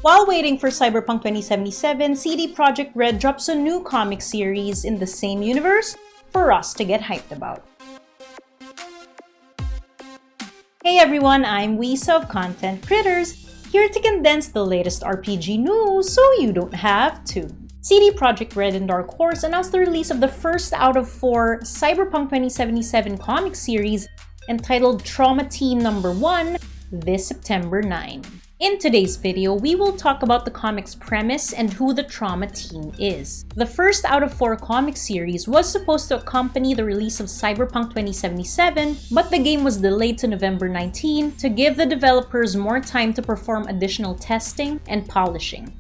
While waiting for Cyberpunk 2077, CD Projekt Red drops a new comic series in the same universe for us to get hyped about. Hey everyone, I'm Wisa of Content Critters, here to condense the latest RPG news so you don't have to. CD Projekt Red and Dark Horse announced the release of the first out of 4 Cyberpunk 2077 comic series entitled Trauma Team No. 1 this September 9. In today's video, we will talk about the comic's premise and who the Trauma Team is. The first out of 4 comic series was supposed to accompany the release of Cyberpunk 2077, but the game was delayed to November 19 to give the developers more time to perform additional testing and polishing.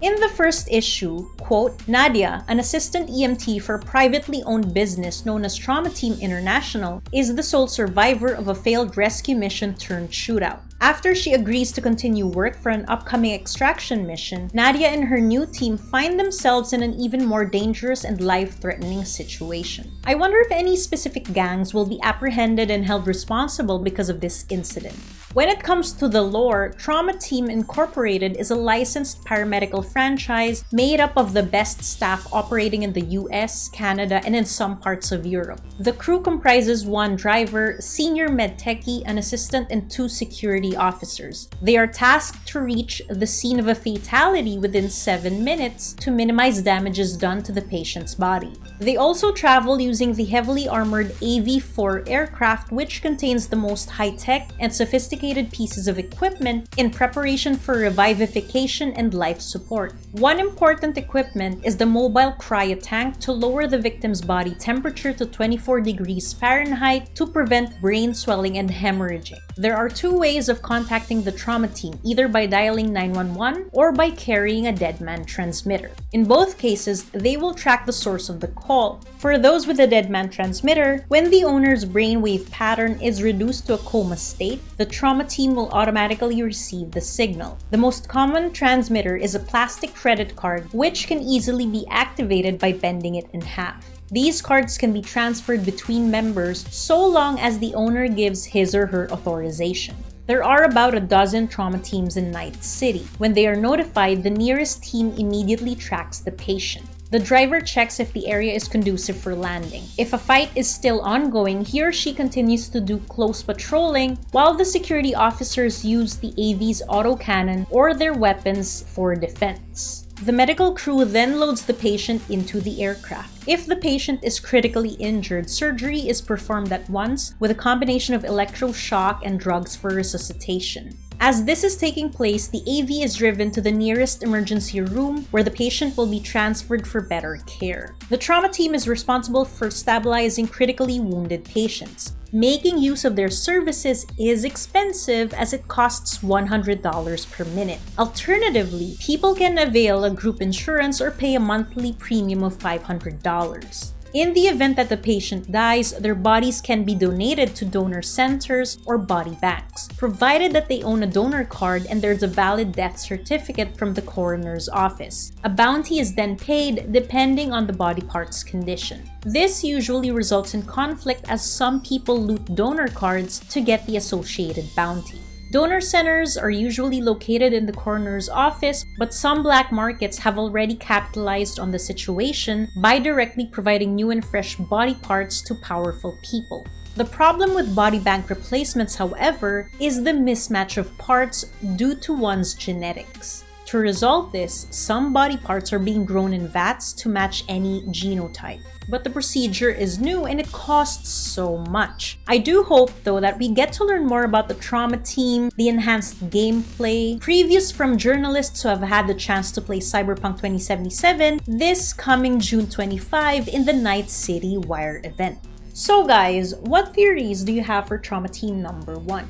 In the first issue, quote, Nadia, an assistant EMT for a privately owned business known as Trauma Team International, is the sole survivor of a failed rescue mission turned shootout. After she agrees to continue work for an upcoming extraction mission, Nadia and her new team find themselves in an even more dangerous and life-threatening situation. I wonder if any specific gangs will be apprehended and held responsible because of this incident. When it comes to the lore, Trauma Team Incorporated is a licensed paramedical franchise made up of the best staff operating in the US, Canada, and in some parts of Europe. The crew comprises 1 driver, senior medtechie, an assistant, and 2 security officers. They are tasked to reach the scene of a fatality within 7 minutes to minimize damages done to the patient's body. They also travel using the heavily armored AV-4 aircraft, which contains the most high-tech and sophisticated pieces of equipment in preparation for revivification and life support. One important equipment is the mobile cryotank to lower the victim's body temperature to 24 degrees Fahrenheit to prevent brain swelling and hemorrhaging. There are 2 ways of contacting the Trauma Team, either by dialing 911 or by carrying a deadman transmitter. In both cases, they will track the source of the call. For those with a deadman transmitter, when the owner's brainwave pattern is reduced to a coma state, the Trauma Team will automatically receive the signal. The most common transmitter is a plastic credit card, which can easily be activated by bending it in half. These cards can be transferred between members so long as the owner gives his or her authorization. There are about a dozen trauma teams in Night City. When they are notified, the nearest team immediately tracks the patient. The driver checks if the area is conducive for landing. If a fight is still ongoing, he or she continues to do close patrolling, while the security officers use the AV's autocannon or their weapons for defense. The medical crew then loads the patient into the aircraft. If the patient is critically injured, surgery is performed at once with a combination of electroshock and drugs for resuscitation. As this is taking place, the AV is driven to the nearest emergency room where the patient will be transferred for better care. The trauma team is responsible for stabilizing critically wounded patients. Making use of their services is expensive as it costs $100 per minute. Alternatively, people can avail a group insurance or pay a monthly premium of $500. In the event that the patient dies, their bodies can be donated to donor centers or body banks, provided that they own a donor card and there's a valid death certificate from the coroner's office. A bounty is then paid depending on the body part's condition. This usually results in conflict as some people loot donor cards to get the associated bounty. Donor centers are usually located in the coroner's office, but some black markets have already capitalized on the situation by directly providing new and fresh body parts to powerful people. The problem with body bank replacements, however, is the mismatch of parts due to one's genetics. To resolve this, some body parts are being grown in vats to match any genotype. But the procedure is new and it costs so much. I do hope, though, that we get to learn more about the trauma team, the enhanced gameplay, previews from journalists who have had the chance to play Cyberpunk 2077 this coming June 25 in the Night City Wire event. So guys, what theories do you have for Trauma Team No. 1?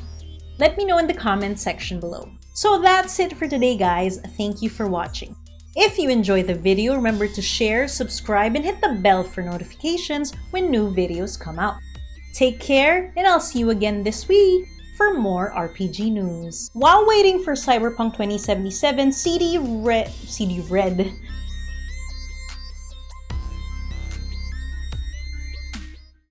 Let me know in the comment section below. So that's it for today, guys. Thank you for watching. If you enjoyed the video, remember to share, subscribe, and hit the bell for notifications when new videos come out. Take care, and I'll see you again this week for more RPG news. While waiting for Cyberpunk 2077, CD Red